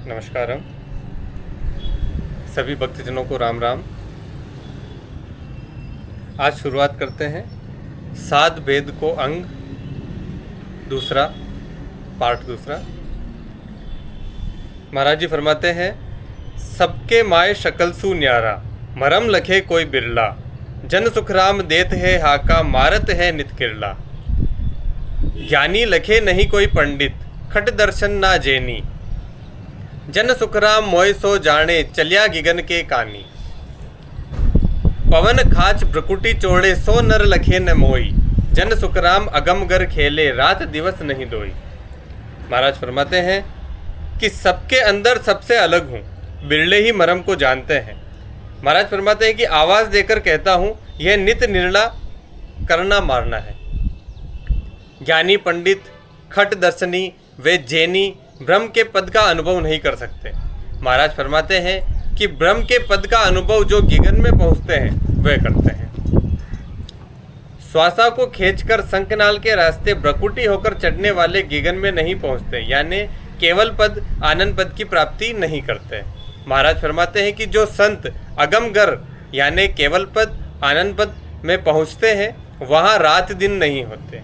नमस्कारम। सभी भक्तजनों को राम राम। आज शुरुआत करते हैं सात वेद को अंग दूसरा, पार्ट दूसरा। महाराज जी फरमाते हैं, सबके माय शकल सु न्यारा, मरम लखे कोई बिरला, जन सुखराम देत है हाका, मारत है नित किरला। ज्ञानी लखे नहीं कोई पंडित, खट दर्शन ना जेनी, जन सुखराम मोय सो जाने, चलिया गिगन के कानी। पवन खाच भ्रकुटी चोड़े, सो नर लखे न मोई, जन सुखराम अगमगर खेले, रात दिवस नहीं दोई। महाराज फरमाते हैं कि सबके अंदर सबसे अलग हूँ, बिरले ही मरम को जानते हैं। महाराज फरमाते हैं कि आवाज़ देकर कहता हूँ, यह नित निर्णय करना मारना है। ज्ञानी पंडित खट दर्शनी वे जैनी ब्रह्म के पद का अनुभव नहीं कर सकते। महाराज फरमाते हैं कि ब्रह्म के पद का अनुभव जो गिगन में पहुंचते हैं वह करते हैं। श्वासा को खींचकर शंखनाल के रास्ते भ्रकुटी होकर चढ़ने वाले गिगन में नहीं पहुंचते, यानी केवल पद आनंद पद की प्राप्ति नहीं करते। महाराज फरमाते हैं कि जो संत अगमगर यानी केवल पद आनंद पद में पहुंचते हैं वहाँ रात दिन नहीं होते।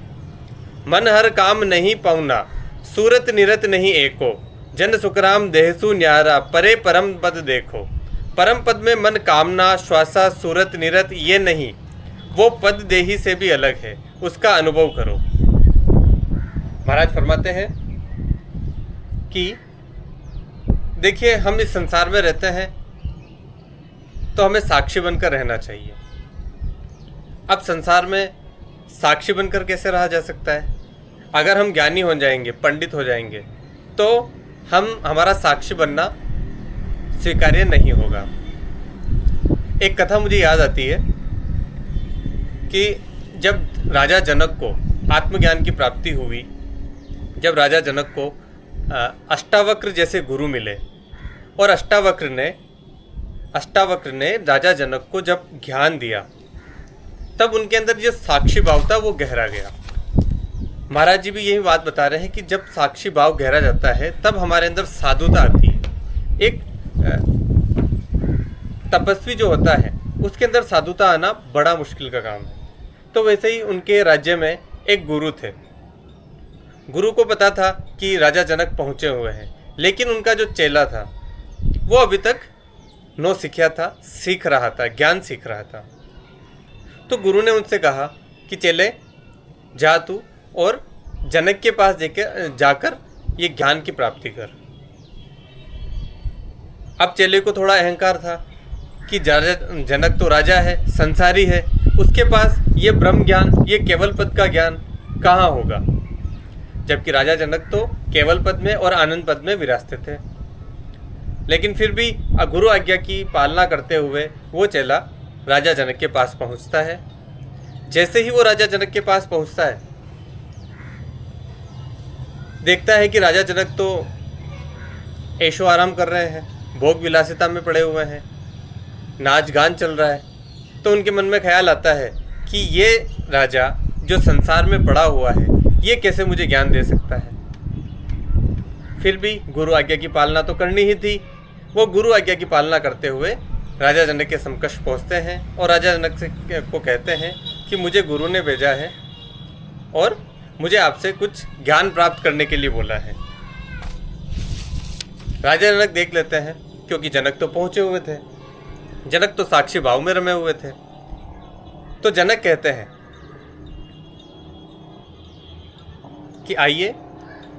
मन हर काम नहीं पाउना, सूरत निरत नहीं एको, जन सुखराम देहसु न्यारा, परे परम पद देखो। परम पद में मन कामना श्वासा सूरत निरत ये नहीं, वो पद देही से भी अलग है, उसका अनुभव करो। महाराज फरमाते हैं कि देखिए, हम इस संसार में रहते हैं तो हमें साक्षी बनकर रहना चाहिए। अब संसार में साक्षी बनकर कैसे रहा जा सकता है? अगर हम ज्ञानी हो जाएंगे, पंडित हो जाएंगे, तो हमारा साक्षी बनना स्वीकार्य नहीं होगा। एक कथा मुझे याद आती है कि जब राजा जनक को आत्मज्ञान की प्राप्ति हुई, जब राजा जनक को अष्टावक्र जैसे गुरु मिले और अष्टावक्र ने राजा जनक को जब ज्ञान दिया, तब उनके अंदर जो साक्षी भाव था वो गहरा गया। महाराज जी भी यही बात बता रहे हैं कि जब साक्षी भाव गहरा जाता है तब हमारे अंदर साधुता आती है। एक तपस्वी जो होता है उसके अंदर साधुता आना बड़ा मुश्किल का काम है। तो वैसे ही उनके राज्य में एक गुरु थे। गुरु को पता था कि राजा जनक पहुँचे हुए हैं, लेकिन उनका जो चेला था वो अभी तक नो सीखा था, सीख रहा था, ज्ञान सीख रहा था। तो गुरु ने उनसे कहा कि चेले, जा तू और जनक के पास जाकर ये ज्ञान की प्राप्ति कर। अब चेले को थोड़ा अहंकार था कि जनक तो राजा है, संसारी है, उसके पास ये ब्रह्म ज्ञान, ये केवल पद का ज्ञान कहाँ होगा, जबकि राजा जनक तो केवल पद में और आनंद पद में विराजते थे। लेकिन फिर भी गुरु आज्ञा की पालना करते हुए वो चेला राजा जनक के पास पहुंचता है। जैसे ही वो राजा जनक के पास पहुंचता है, देखता है कि राजा जनक तो ऐशो आराम कर रहे हैं, भोग विलासिता में पड़े हुए हैं, नाच गान चल रहा है। तो उनके मन में ख्याल आता है कि ये राजा जो संसार में पड़ा हुआ है, ये कैसे मुझे ज्ञान दे सकता है। फिर भी गुरु आज्ञा की पालना तो करनी ही थी। वो गुरु आज्ञा की पालना करते हुए राजा जनक के समकक्ष पहुँचते हैं और राजा जनक को कहते हैं कि मुझे गुरु ने भेजा है और मुझे आपसे कुछ ज्ञान प्राप्त करने के लिए बोला है। राजा जनक देख लेते हैं, क्योंकि जनक तो पहुंचे हुए थे, जनक तो साक्षी भाव में रमे हुए थे। तो जनक कहते हैं कि आइए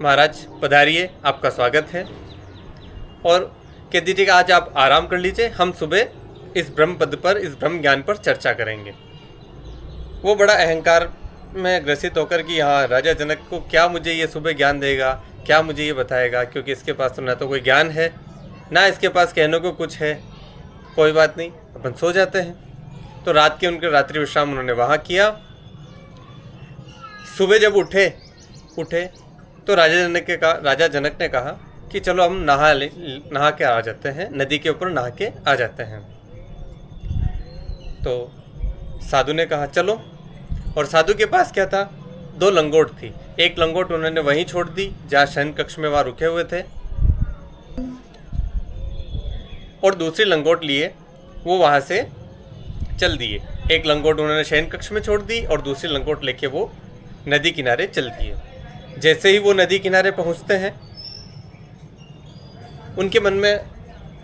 महाराज, पधारिए, आपका स्वागत है, और कह दीजिए कि आज आप आराम कर लीजिए, हम सुबह इस ब्रह्म पद पर, इस ब्रह्म ज्ञान पर चर्चा करेंगे। वो बड़ा अहंकार में ग्रसित होकर कि हाँ, राजा जनक को क्या मुझे ये सुबह ज्ञान देगा, क्या मुझे ये बताएगा, क्योंकि इसके पास तो ना तो कोई ज्ञान है, ना इसके पास कहने को कुछ है। कोई बात नहीं, अपन सो जाते हैं। तो रात के उनके रात्रि विश्राम उन्होंने वहाँ किया। सुबह जब उठे तो राजा जनक ने कहा कि चलो हम नहा के आ जाते हैं, नदी के ऊपर नहा के आ जाते हैं। तो साधु ने कहा चलो, और साधु के पास क्या था, 2 लंगोट थी। एक लंगोट उन्होंने वहीं छोड़ दी जहाँ शयन कक्ष में वहाँ रुके हुए थे, और दूसरी लंगोट लिए वो वहाँ से चल दिए। एक लंगोट उन्होंने शयन कक्ष में छोड़ दी और दूसरी लंगोट लेके वो नदी किनारे चल दिए। जैसे ही वो नदी किनारे पहुँचते हैं, उनके मन में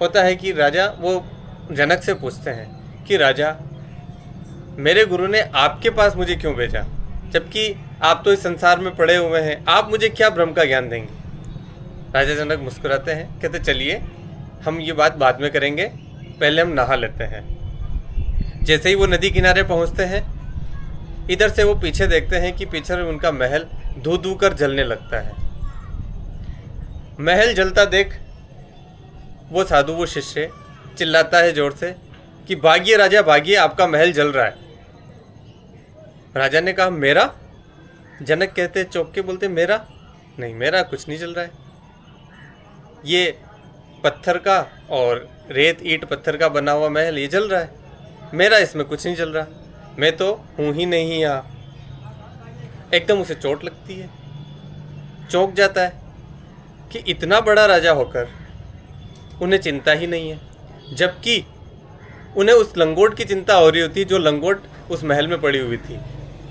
होता है कि राजा, वो जनक से पूछते हैं कि राजा, मेरे गुरु ने आपके पास मुझे क्यों भेजा, जबकि आप तो इस संसार में पड़े हुए हैं, आप मुझे क्या ब्रह्म का ज्ञान देंगे। राजा जनक मुस्कुराते हैं, कहते चलिए हम ये बात बाद में करेंगे, पहले हम नहा लेते हैं। जैसे ही वो नदी किनारे पहुंचते हैं, इधर से वो पीछे देखते हैं कि पीछे उनका महल धू धू कर जलने लगता है। महल जलता देख वो साधु, वो शिष्य चिल्लाता है जोर से कि भागिए राजा भागिए, आपका महल जल रहा है। राजा ने कहा मेरा? जनक कहते चौंक के बोलते मेरा नहीं, मेरा कुछ नहीं जल रहा है। ये पत्थर का और रेत ईंट पत्थर का बना हुआ महल ये जल रहा है, मेरा इसमें कुछ नहीं जल रहा, मैं तो हूँ ही नहीं यहाँ। एकदम उसे चोट लगती है, चौंक जाता है कि इतना बड़ा राजा होकर उन्हें चिंता ही नहीं है, जबकि उन्हें उस लंगोट की चिंता हो रही होती है जो लंगोट उस महल में पड़ी हुई थी।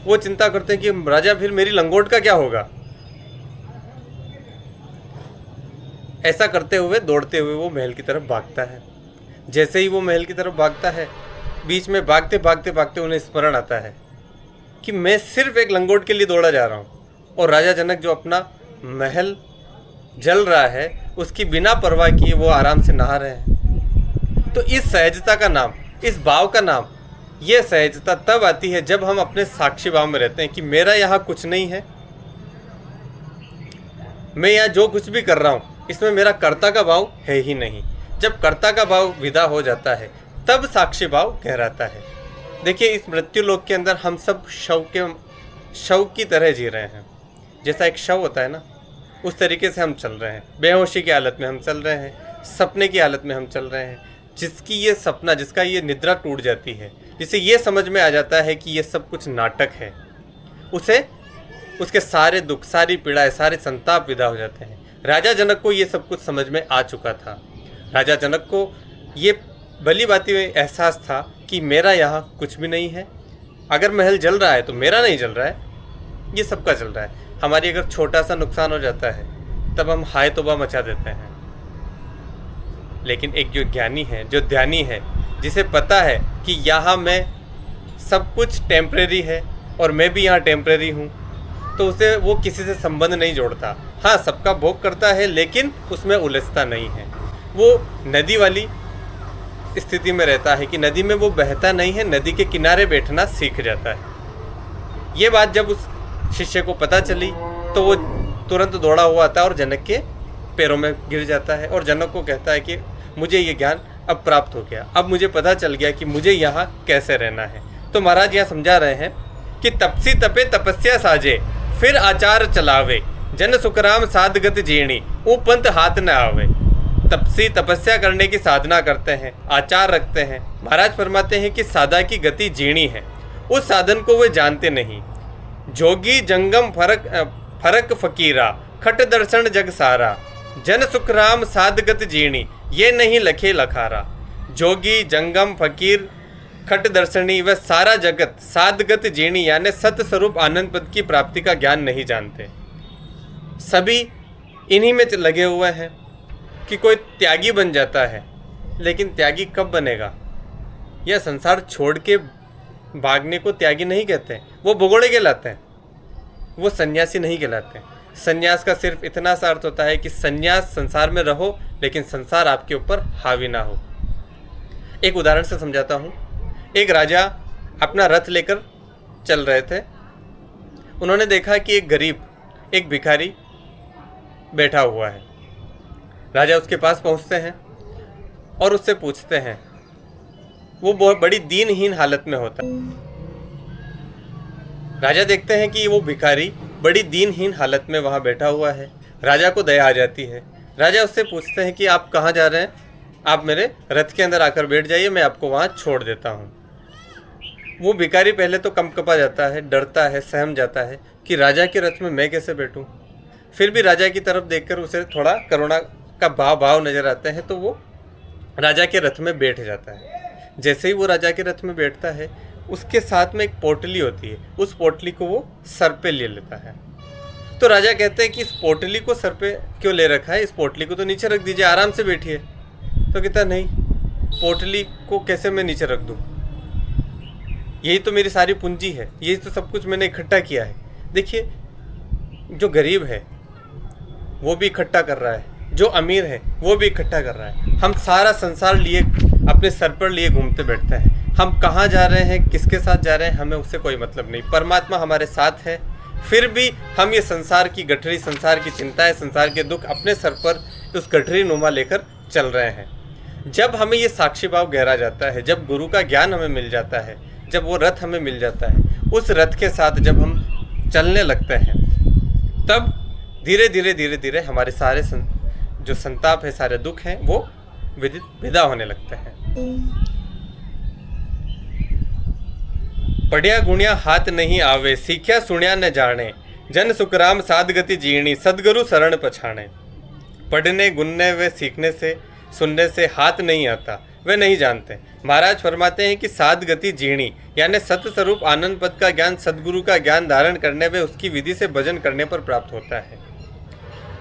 वो चिंता करते हैं कि राजा फिर मेरी लंगोट का क्या होगा। ऐसा करते हुए दौड़ते हुए वो महल की तरफ भागता है। जैसे ही वो महल की तरफ भागता है, बीच में भागते भागते भागते उन्हें स्मरण आता है कि मैं सिर्फ एक लंगोट के लिए दौड़ा जा रहा हूँ और राजा जनक जो अपना महल जल रहा है उसकी बिना परवाह किए वो आराम से नहा रहे हैं। तो इस सहजता का नाम, इस भाव का नाम, ये सहजता तब आती है जब हम अपने साक्षी भाव में रहते हैं कि मेरा यहाँ कुछ नहीं है, मैं यहाँ जो कुछ भी कर रहा हूँ इसमें मेरा कर्ता का भाव है ही नहीं। जब कर्ता का भाव विदा हो जाता है तब साक्षी भाव गहराता है। देखिए, इस मृत्यु लोक के अंदर हम सब शव की तरह जी रहे हैं। जैसा एक शव होता है ना, उस तरीके से हम चल रहे हैं। बेहोशी की हालत में हम चल रहे हैं, सपने की हालत में हम चल रहे हैं। जिसकी ये सपना, जिसका ये निद्रा टूट जाती है, जिसे ये समझ में आ जाता है कि ये सब कुछ नाटक है, उसे उसके सारे दुख, सारी पीड़ाएं, सारे संताप विदा हो जाते हैं। राजा जनक को ये सब कुछ समझ में आ चुका था। राजा जनक को ये भली बाती एहसास था कि मेरा यहाँ कुछ भी नहीं है। अगर महल जल रहा है तो मेरा नहीं जल रहा है, ये सबका जल रहा है। हमारी अगर छोटा सा नुकसान हो जाता है तब हम हाय तौबा मचा देते हैं। लेकिन एक जो ज्ञानी है, जो ध्यानी है, जिसे पता है कि यहाँ मैं सब कुछ टेम्परेरी है और मैं भी यहाँ टेम्परेरी हूँ, तो उसे वो किसी से संबंध नहीं जोड़ता। हाँ, सबका भोग करता है लेकिन उसमें उलझता नहीं है। वो नदी वाली स्थिति में रहता है कि नदी में वो बहता नहीं है, नदी के किनारे बैठना सीख जाता है। ये बात जब उस शिष्य को पता चली तो वो तुरंत दौड़ा हुआ आता है और जनक के पैरों में गिर जाता है और जनक को कहता है कि मुझे ये ज्ञान अब प्राप्त हो गया, अब मुझे पता चल गया कि मुझे यहाँ कैसे रहना है। तो महाराज यहाँ समझा रहे हैं कि तपसी तपे तपस्या साजे, फिर आचार चलावे, जन सुखराम साधगत जीणी, ऊ पंथ हाथ न आवे। तपसी तपस्या करने की साधना करते हैं, आचार रखते हैं। महाराज फरमाते हैं कि साधा की गति जीणी है, उस साधन को वे जानते नहीं। जोगी जंगम फरक फकीरा, खट दर्शन जग सारा, जन सुखराम साधगत जीणी, ये नहीं लखे लखारा। जोगी जंगम फकीर खट दर्शनी व सारा जगत साधगत जीणी यानी सत्य स्वरूप आनंद पद की प्राप्ति का ज्ञान नहीं जानते। सभी इन्हीं में लगे हुए हैं कि कोई त्यागी बन जाता है, लेकिन त्यागी कब बनेगा? यह संसार छोड़ के भागने को त्यागी नहीं कहते, वो भगोड़े कहलाते हैं, वो सन्यासी नहीं कहलाते। सन्यास का सिर्फ इतना सा अर्थ होता है कि सन्यास, संसार में रहो लेकिन संसार आपके ऊपर हावी ना हो। एक उदाहरण से समझाता हूँ। एक राजा अपना रथ लेकर चल रहे थे। उन्होंने देखा कि एक गरीब, एक भिखारी बैठा हुआ है। राजा उसके पास पहुँचते हैं और उससे पूछते हैं। वो बहुत बड़ी दीनहीन हालत में होता है। राजा देखते हैं कि वो भिखारी बड़ी दीनहीन हालत में वहाँ बैठा हुआ है। राजा को दया आ जाती है। राजा उससे पूछते हैं कि आप कहाँ जा रहे हैं? आप मेरे रथ के अंदर आकर बैठ जाइए, मैं आपको वहाँ छोड़ देता हूँ। वो भिखारी पहले तो कंपकपा जाता है, डरता है, सहम जाता है कि राजा के रथ में मैं कैसे बैठूँ। फिर भी राजा की तरफ देखकर उसे थोड़ा करुणा का भाव नजर आते हैं, तो वो राजा के रथ में बैठ जाता है। जैसे ही वो राजा के रथ में बैठता है, उसके साथ में एक पोटली होती है, उस पोटली को वो सर पे ले लेता है। तो राजा कहते हैं कि इस पोटली को सर पे क्यों ले रखा है, इस पोटली को तो नीचे रख दीजिए, आराम से बैठिए। तो कहता नहीं, पोटली को कैसे मैं नीचे रख दूँ, यही तो मेरी सारी पूंजी है, यही तो सब कुछ मैंने इकट्ठा किया है। देखिए, जो गरीब है वो भी इकट्ठा कर रहा है, जो अमीर है वो भी इकट्ठा कर रहा है। हम सारा संसार लिए अपने सर पर लिए घूमते बैठते हैं। हम कहाँ जा रहे हैं, किसके साथ जा रहे हैं, हमें उससे कोई मतलब नहीं। परमात्मा हमारे साथ है, फिर भी हम ये संसार की गठरी, संसार की चिंताएं, संसार के दुख अपने सर पर उस गठरी नुमा लेकर चल रहे हैं। जब हमें ये साक्षी भाव गहरा जाता है, जब गुरु का ज्ञान हमें मिल जाता है, जब वो रथ हमें मिल जाता है, उस रथ के साथ जब हम चलने लगते हैं, तब धीरे धीरे धीरे धीरे हमारे सारे जो संताप है, सारे दुख हैं, वो विदा होने लगते हैं। पढ़िया गुणिया हाथ नहीं आवे, सीख्या सुनिया न जाने, जन सुखराम साध गति जीणी, सदगुरु शरण पछाणे। पढ़ने, गुनने व सीखने से, सुनने से हाथ नहीं आता, वे नहीं जानते। महाराज फरमाते हैं कि साध गति जीणी यानी सत्य स्वरूप आनंद पद का ज्ञान, सदगुरु का ज्ञान धारण करने व उसकी विधि से भजन करने पर प्राप्त होता है।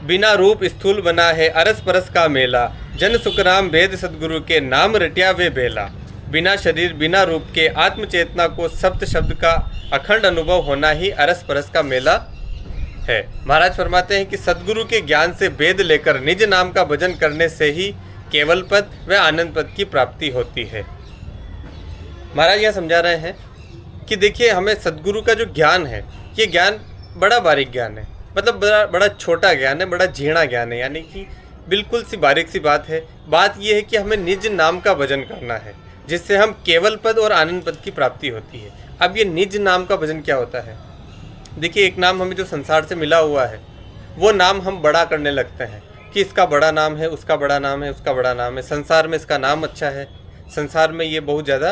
बिना रूप स्थूल बना है अरस परस का मेला, जन सुखराम भेद सदगुरु के नाम रटिया वे बेला। बिना शरीर बिना रूप के आत्म चेतना को सप्त शब्द का अखंड अनुभव होना ही अरस परस का मेला है। महाराज फरमाते हैं कि सदगुरु के ज्ञान से वेद लेकर निज नाम का भजन करने से ही केवल पद व आनंद पद की प्राप्ति होती है। महाराज यह समझा रहे हैं कि देखिए, हमें सदगुरु का जो ज्ञान है, ये ज्ञान बड़ा बारीक ज्ञान है, मतलब बड़ा छोटा ज्ञान है, बड़ा झीणा ज्ञान है, यानी कि बिल्कुल सी बारीक सी बात है। बात यह है कि हमें निज नाम का भजन करना है, जिससे हम केवल पद और आनंद पद की प्राप्ति होती है। अब ये निज नाम का भजन क्या होता है? देखिए, एक नाम हमें जो संसार से मिला हुआ है, वो नाम हम बड़ा करने लगते हैं कि इसका बड़ा नाम है, उसका बड़ा नाम है, उसका बड़ा नाम है, संसार में इसका नाम अच्छा है, संसार में ये बहुत ज़्यादा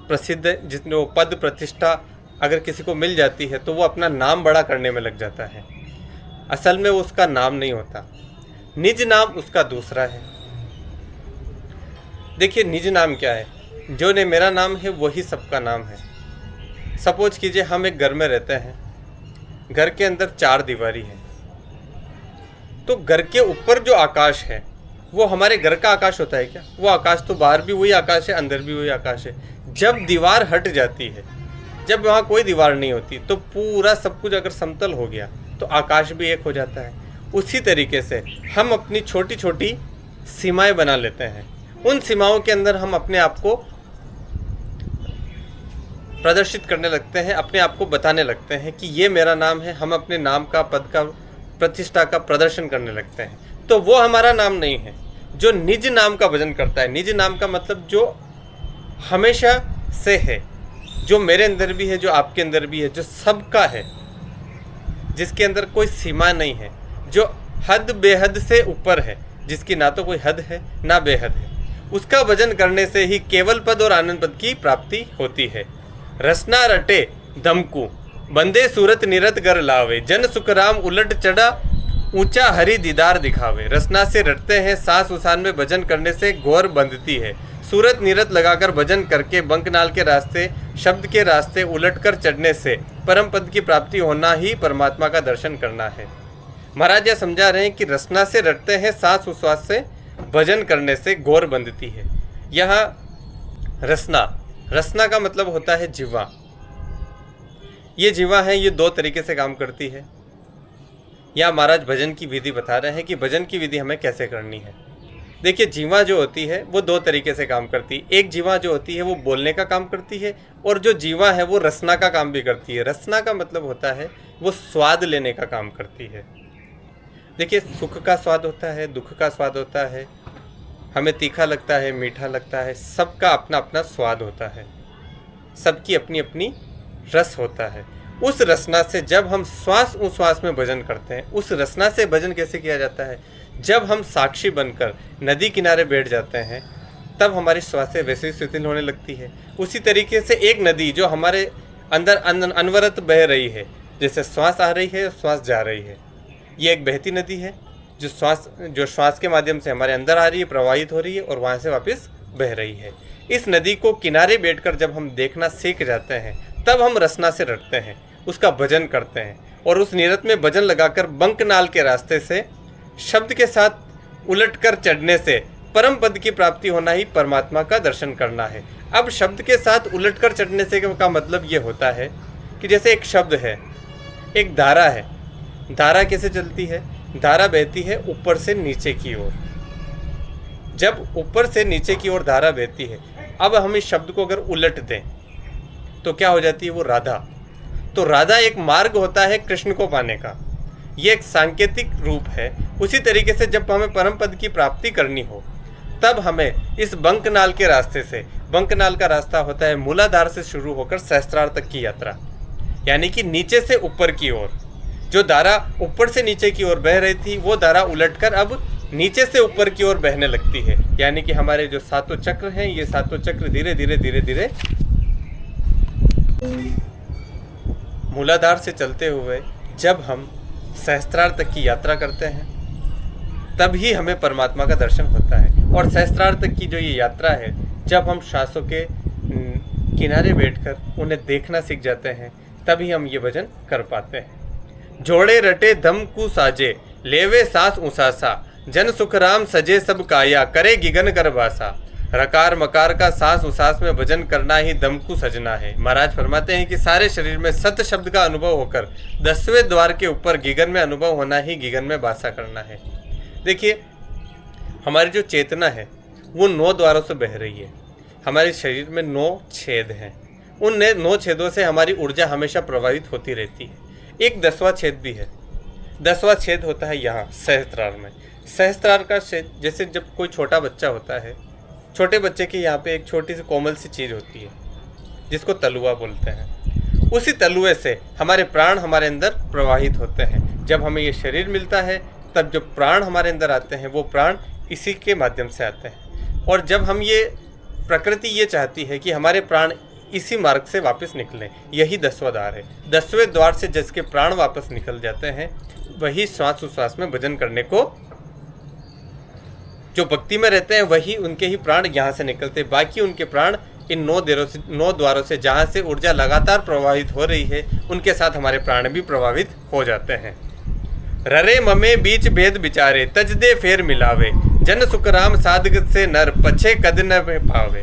प्रसिद्ध है। जितने वो पद प्रतिष्ठा अगर किसी को मिल जाती है तो वो अपना नाम बड़ा करने में लग जाता है। असल में वो उसका नाम नहीं होता, निज नाम उसका दूसरा है। देखिए, निज नाम क्या है? जो ने मेरा नाम है वही सबका नाम है। सपोज कीजिए हम एक घर में रहते हैं, घर के अंदर 4 दीवारी है, तो घर के ऊपर जो आकाश है वो हमारे घर का आकाश होता है क्या? वो आकाश तो बाहर भी वही आकाश है, अंदर भी वही आकाश है। जब दीवार हट जाती है, जब वहाँ कोई दीवार नहीं होती, तो पूरा सब कुछ अगर समतल हो गया तो आकाश भी एक हो जाता है। उसी तरीके से हम अपनी छोटी छोटी सीमाएं बना लेते हैं, उन सीमाओं के अंदर हम अपने आप को प्रदर्शित करने लगते हैं, अपने आप को बताने लगते हैं कि ये मेरा नाम है। हम अपने नाम का, पद का, प्रतिष्ठा का प्रदर्शन करने लगते हैं। तो वो हमारा नाम नहीं है। जो निज नाम का भजन करता है, निज नाम का मतलब जो हमेशा से है, जो मेरे अंदर भी है, जो आपके अंदर भी है, जो सबका है, जिसके अंदर कोई सीमा नहीं है, जो हद बेहद से ऊपर है, जिसकी ना तो कोई हद है ना बेहद है, उसका भजन करने से ही केवल पद और आनंद पद की प्राप्ति होती है। रसना रटे धमकू बंदे सूरत निरत कर लावे, जन सुखराम उलट चढ़ा ऊंचा हरि दीदार दिखावे। रसना से रटते हैं, सांस उसान में भजन करने से घोर बंधती है। सूरत निरत लगाकर भजन करके बंकनाल के रास्ते, शब्द के रास्ते उलट कर चढ़ने से परम पद की प्राप्ति होना ही परमात्मा का दर्शन करना है। महाराज यह समझा रहे हैं कि रसना से रटते हैं, सांस उश्वास से भजन करने से घोर बंधती है। यहाँ रसना का मतलब होता है जिह्वा। ये जिह्वा है, ये 2 तरीके से काम करती है। या महाराज भजन की विधि बता रहे हैं कि भजन की विधि हमें कैसे करनी है। देखिए, जीवा जो होती है वो 2 तरीके से काम करती है। एक जीवा जो होती है वो बोलने का काम करती है, और जो जीवा है वो रसना का काम भी करती है। रसना का मतलब होता है वो स्वाद लेने का काम करती है। देखिए, सुख का स्वाद होता है, दुख का स्वाद होता है, हमें तीखा लगता है, मीठा लगता है, सबका अपना अपना स्वाद होता है, सबकी अपनी अपनी रस होता है। उस रसना से जब हम श्वास उश्वास में भजन करते हैं, उस रसना से भजन कैसे किया जाता है? जब हम साक्षी बनकर नदी किनारे बैठ जाते हैं, तब हमारी श्वासें वैसे ही शिथिल होने लगती है। उसी तरीके से एक नदी जो हमारे अंदर अनवरत बह रही है, जैसे श्वास आ रही है, श्वास जा रही है, ये एक बहती नदी है। जो श्वास के माध्यम से हमारे अंदर आ रही है, प्रवाहित हो रही है और वहाँ से वापस बह रही है। इस नदी को किनारे बैठकर जब हम देखना सीख जाते हैं तब हम रसना से रटते हैं, उसका भजन करते हैं और उस नीरत में भजन लगाकर बंकनाल के रास्ते से शब्द के साथ उलटकर चढ़ने से परम पद की प्राप्ति होना ही परमात्मा का दर्शन करना है। अब शब्द के साथ उलटकर चढ़ने से का मतलब ये होता है कि जैसे एक शब्द है, एक धारा है। धारा कैसे चलती है? धारा बहती है ऊपर से नीचे की ओर। जब ऊपर से नीचे की ओर धारा बहती है, अब हम इस शब्द को अगर उलट दें तो क्या हो जाती है? वो राधा। तो राधा एक मार्ग होता है कृष्ण को पाने का, ये एक सांकेतिक रूप है। उसी तरीके से जब हमें परम पद की प्राप्ति करनी हो तब हमें इस बंकनाल के रास्ते से, बंकनाल का रास्ता होता है मूलाधार से शुरू होकर सहस्त्रार तक की यात्रा, यानी कि नीचे से ऊपर की ओर। जो धारा ऊपर से नीचे की ओर बह रही थी वो धारा उलटकर अब नीचे से ऊपर की ओर बहने लगती है, यानी कि हमारे जो सातों चक्र हैं, ये सातों चक्र धीरे धीरे धीरे धीरे मूलाधार से चलते हुए जब हम सहस्त्रार तक की यात्रा करते हैं तब ही हमें परमात्मा का दर्शन होता है। और सहस्त्रार तक की जो ये यात्रा है, जब हम श्वासों के किनारे बैठकर उन्हें देखना सीख जाते हैं तभी हम ये भजन कर पाते हैं। जोड़े रटे धम कु साजे, लेवे सांस उसासा, जन सुख राम सजे सब काया, करे गिगन कर बासा। रकार मकार का सांस उसास में भजन करना ही दम को सजना है। महाराज फरमाते हैं कि सारे शरीर में सत शब्द का अनुभव होकर 10वें द्वार के ऊपर गिगन में अनुभव होना ही गिगन में वासा करना है। देखिए, हमारी जो चेतना है वो 9 द्वारों से बह रही है। हमारे शरीर में 9 छेद हैं, उन 9 छेदों से हमारी ऊर्जा हमेशा प्रभावित होती रहती है। एक 10वां छेद भी है। 10वां छेद होता है यहाँ सहस्त्रार में। सहस्त्रार का छेद, जैसे जब कोई छोटा बच्चा होता है, छोटे बच्चे के यहाँ पे एक छोटी सी कोमल सी चीज़ होती है जिसको तलुआ बोलते हैं। उसी तलुए से हमारे प्राण हमारे अंदर प्रवाहित होते हैं। जब हमें ये शरीर मिलता है तब जो प्राण हमारे अंदर आते हैं वो प्राण इसी के माध्यम से आते हैं। और जब हम ये प्रकृति ये चाहती है कि हमारे प्राण इसी मार्ग से वापस निकलें, यही 10वां द्वार है। 10वें द्वार से जिसके प्राण वापस निकल जाते हैं वही श्वास उश्वास में भजन करने को, जो भक्ति में रहते हैं वही उनके ही प्राण यहाँ से निकलते हैं। बाकी उनके प्राण इन 9 द्वारों से जहाँ से ऊर्जा लगातार प्रवाहित हो रही है उनके साथ हमारे प्राण भी प्रभावित हो जाते हैं। ररे ममे बीच भेद विचारे, तज दे फेर मिलावे, जन सुख राम साधक से नर, पछे कद न पावे।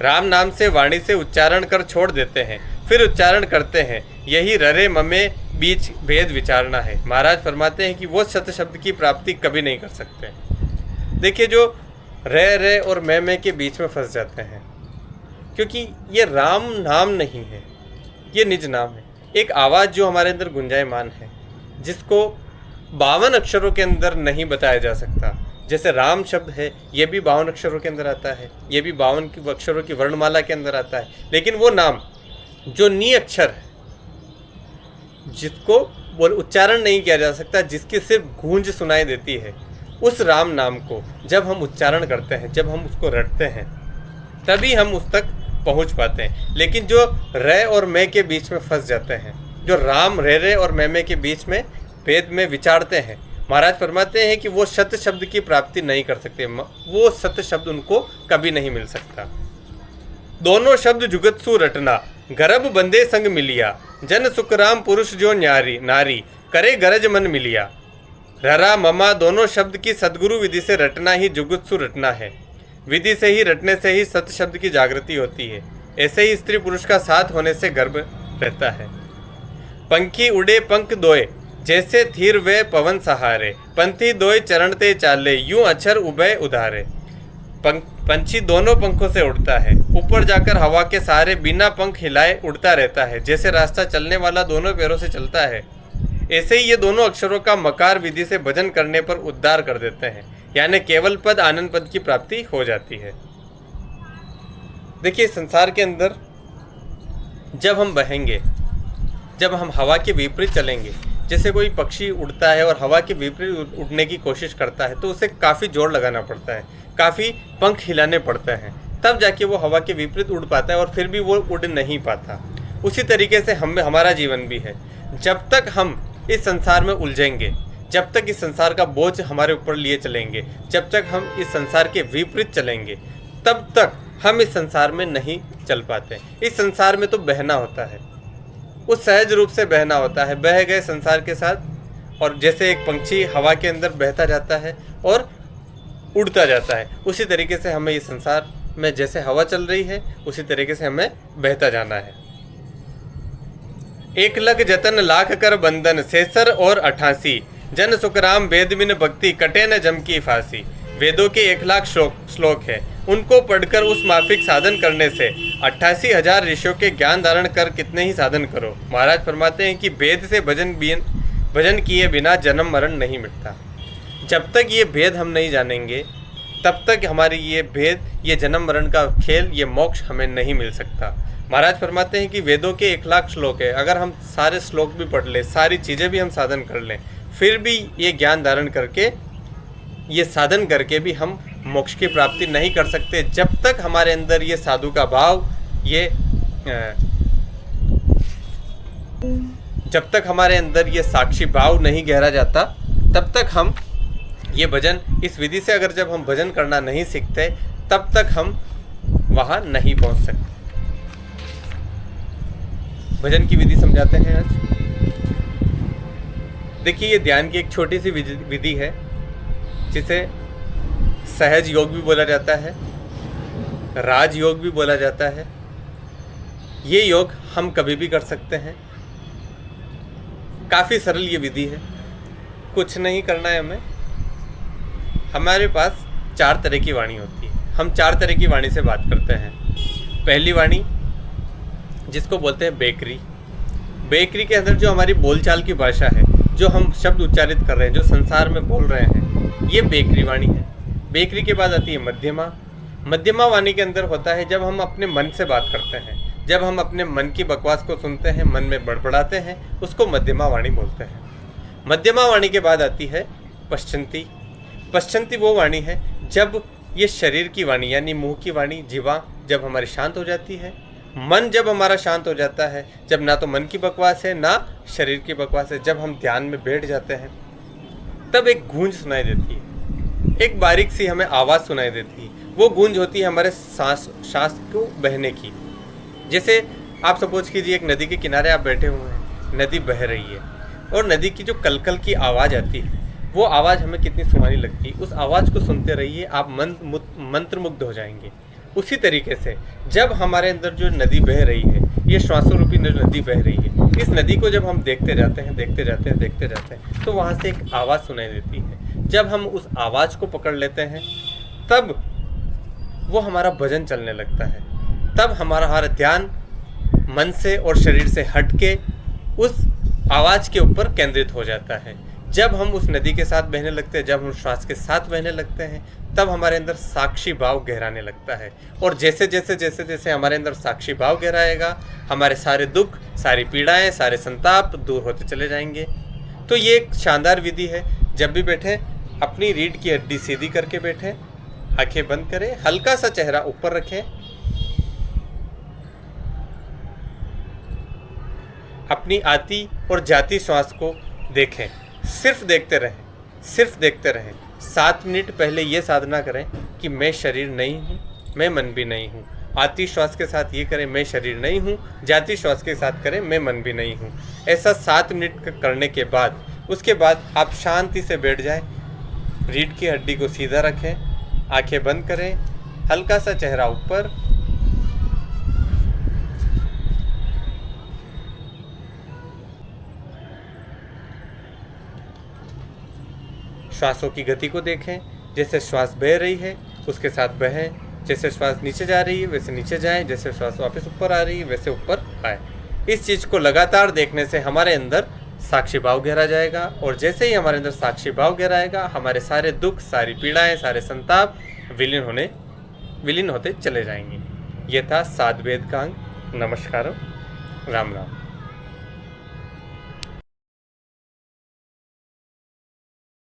राम नाम से वाणी से उच्चारण कर छोड़ देते हैं, फिर उच्चारण करते हैं, यही ररे ममे बीच भेद विचारना है। महाराज फरमाते हैं कि वो सत शब्द की प्राप्ति कभी नहीं कर सकते। देखिए, जो रे और मैं के बीच में फंस जाते हैं, क्योंकि ये राम नाम नहीं है, ये निज नाम है। एक आवाज़ जो हमारे अंदर गुंजायमान है, जिसको 52 अक्षरों के अंदर नहीं बताया जा सकता। जैसे राम शब्द है, ये भी 52 अक्षरों के अंदर आता है, ये भी 52 अक्षरों की वर्णमाला के अंदर आता है। लेकिन वो नाम जो नी अक्षर है, जिसको उच्चारण नहीं किया जा सकता, जिसकी सिर्फ गूंज सुनाई देती है, उस राम नाम को जब हम उच्चारण करते हैं, जब हम उसको रटते हैं, तभी हम उस तक पहुंच पाते हैं। लेकिन जो रे और मैं के बीच में फंस जाते हैं, जो राम रे और मैं के बीच में भेद में विचारते हैं, महाराज फरमाते हैं कि वो सत शब्द की प्राप्ति नहीं कर सकते। वो सत शब्द उनको कभी नहीं मिल सकता। दोनों शब्द जुगतसु रटना, गर्भ बंदे संग मिलिया, जन सुख राम पुरुष जो न्यारी नारी, करे गरज मन मिलिया। ररा ममा दोनों शब्द की सद्गुरु विधि से रटना ही जुगुत्सु रटना है। विधि से ही रटने से ही सत शब्द की जागृति होती है। ऐसे ही स्त्री पुरुष का साथ होने से गर्भ रहता है। पंखी उड़े पंख दोए, जैसे थीर वे पवन सहारे, पंथी दोए चरणते चाले, यूं अक्षर उभय उधारे। पंछी दोनों पंखों से उड़ता है, ऊपर जाकर हवा के सहारे बिना पंख हिलाए उड़ता रहता है। जैसे रास्ता चलने वाला दोनों पैरों से चलता है, ऐसे ही ये दोनों अक्षरों का मकार विधि से भजन करने पर उद्धार कर देते हैं, यानी केवल पद आनंद पद की प्राप्ति हो जाती है। देखिए, संसार के अंदर जब हम बहेंगे, जब हम हवा के विपरीत चलेंगे, जैसे कोई पक्षी उड़ता है और हवा के विपरीत उड़ने की कोशिश करता है तो उसे काफ़ी जोर लगाना पड़ता है, काफ़ी पंख हिलाने पड़ते हैं, तब जाके वो हवा के विपरीत उड़ पाता है, और फिर भी वो उड़ नहीं पाता। उसी तरीके से हमारा जीवन भी है। जब तक हम इस संसार में उलझेंगे, जब तक इस संसार का बोझ हमारे ऊपर लिए चलेंगे, जब तक हम इस संसार के विपरीत चलेंगे, तब तक हम इस संसार में नहीं चल पाते। इस संसार में तो बहना होता है, उस सहज रूप से बहना होता है, बह गए संसार के साथ। और जैसे एक पंछी हवा के अंदर बहता जाता है और उड़ता जाता है, उसी तरीके से हमें इस संसार में जैसे हवा चल रही है उसी तरीके से हमें बहता जाना है। एक लग जतन लाख कर बंधन, सेसर और 88 जन सुखराम वेद बिन भक्ति, कटे न जम की फांसी। वेदों के 1 लाख श्लोक है, उनको पढ़कर उस माफिक साधन करने से 88,000 ऋषियों के ज्ञान धारण कर कितने ही साधन करो। महाराज फरमाते हैं कि वेद से भजन किए बिना जन्म मरण नहीं मिटता। जब तक ये भेद हम नहीं जानेंगे तब तक हमारी ये भेद, ये जन्म मरण का खेल, ये मोक्ष हमें नहीं मिल सकता। महाराज फरमाते हैं कि वेदों के 1 लाख श्लोक है, अगर हम सारे श्लोक भी पढ़ लें, सारी चीज़ें भी हम साधन कर लें, फिर भी ये ज्ञान धारण करके, ये साधन करके भी हम मोक्ष की प्राप्ति नहीं कर सकते। जब तक हमारे अंदर ये साधु का भाव, जब तक हमारे अंदर ये साक्षी भाव नहीं गहरा जाता, तब तक हम ये भजन, इस विधि से अगर जब हम भजन करना नहीं सीखते, तब तक हम वहाँ नहीं पहुँच सकते। भजन की विधि समझाते हैं आज। देखिए, ये ध्यान की एक छोटी सी विधि है जिसे सहज योग भी बोला जाता है, राज योग भी बोला जाता है। ये योग हम कभी भी कर सकते हैं। काफ़ी सरल ये विधि है, कुछ नहीं करना है हमें। हमारे पास 4 तरह की वाणी होती है, हम 4 तरह की वाणी से बात करते हैं। पहली वाणी जिसको बोलते हैं बेकरी। बेकरी के अंदर जो हमारी बोलचाल की भाषा है, जो हम शब्द उच्चारित कर रहे हैं, जो संसार में बोल रहे हैं, ये बेकरी वाणी है। बेकरी के बाद आती है मध्यमा। मध्यमा वाणी के अंदर होता है जब हम अपने मन से बात करते हैं, जब हम अपने मन की बकवास को सुनते हैं, मन में बड़बड़ाते हैं, उसको मध्यमा वाणी बोलते हैं। मध्यमा वाणी के बाद आती है पश्चंती। पश्चंती वो वाणी है जब ये शरीर की वाणी, यानी मुंह की वाणी, जीवा जब हमारी शांत हो जाती है, मन जब हमारा शांत हो जाता है, जब ना तो मन की बकवास है ना शरीर की बकवास है, जब हम ध्यान में बैठ जाते हैं, तब एक गूंज सुनाई देती है, एक बारीक सी हमें आवाज़ सुनाई देती है। वो गूंज होती है हमारे सांस को बहने की। जैसे आप सपोज कीजिए एक नदी के किनारे आप बैठे हुए हैं, नदी बह रही है और नदी की जो कलकल की आवाज़ आती है, वो आवाज़ हमें कितनी सुहानी लगती है। उस आवाज़ को सुनते रहिए, आप मंत्रमुग्ध हो जाएंगे। उसी तरीके से जब हमारे अंदर जो नदी बह रही है, ये श्वासों रूपी नदी बह रही है, इस नदी को जब हम देखते जाते हैं, देखते जाते हैं, देखते जाते हैं, तो वहाँ से एक आवाज़ सुनाई देती है। जब हम उस आवाज़ को पकड़ लेते हैं, तब वो हमारा भजन चलने लगता है। तब हमारा ध्यान मन से और शरीर से हट के उस आवाज़ के ऊपर केंद्रित हो जाता है। जब हम उस नदी के साथ बहने लगते हैं, जब हम श्वास के साथ बहने लगते हैं, तब हमारे अंदर साक्षी भाव गहराने लगता है। और जैसे जैसे जैसे जैसे हमारे अंदर साक्षी भाव गहराएगा, हमारे सारे दुख, सारी पीड़ाएं, सारे संताप दूर होते चले जाएंगे। तो ये एक शानदार विधि है। जब भी बैठें, अपनी रीढ़ की हड्डी सीधी करके बैठें, आंखें बंद करें, हल्का सा चेहरा ऊपर रखें, अपनी आती और जाती श्वास को देखें, सिर्फ देखते रहें, सिर्फ देखते रहें। 7 मिनट पहले ये साधना करें कि मैं शरीर नहीं हूँ, मैं मन भी नहीं हूँ। आती श्वास के साथ ये करें, मैं शरीर नहीं हूँ। जाती श्वास के साथ करें, मैं मन भी नहीं हूँ। ऐसा 7 मिनट करने के बाद, उसके बाद आप शांति से बैठ जाएं, रीढ़ की हड्डी को सीधा रखें, आंखें बंद करें, हल्का सा चेहरा ऊपर, श्वासों की गति को देखें। जैसे श्वास बह रही है उसके साथ बहें, जैसे श्वास नीचे जा रही है वैसे नीचे जाएं, जैसे श्वास वापस ऊपर आ रही है वैसे ऊपर आए। इस चीज़ को लगातार देखने से हमारे अंदर साक्षी भाव गहरा जाएगा, और जैसे ही हमारे अंदर साक्षी भाव गहराएगा, हमारे सारे दुख, सारी पीड़ाएं, सारे संताप विलीन होते चले जाएंगे। ये था सात वेद का अंग। नमस्कार, राम राम।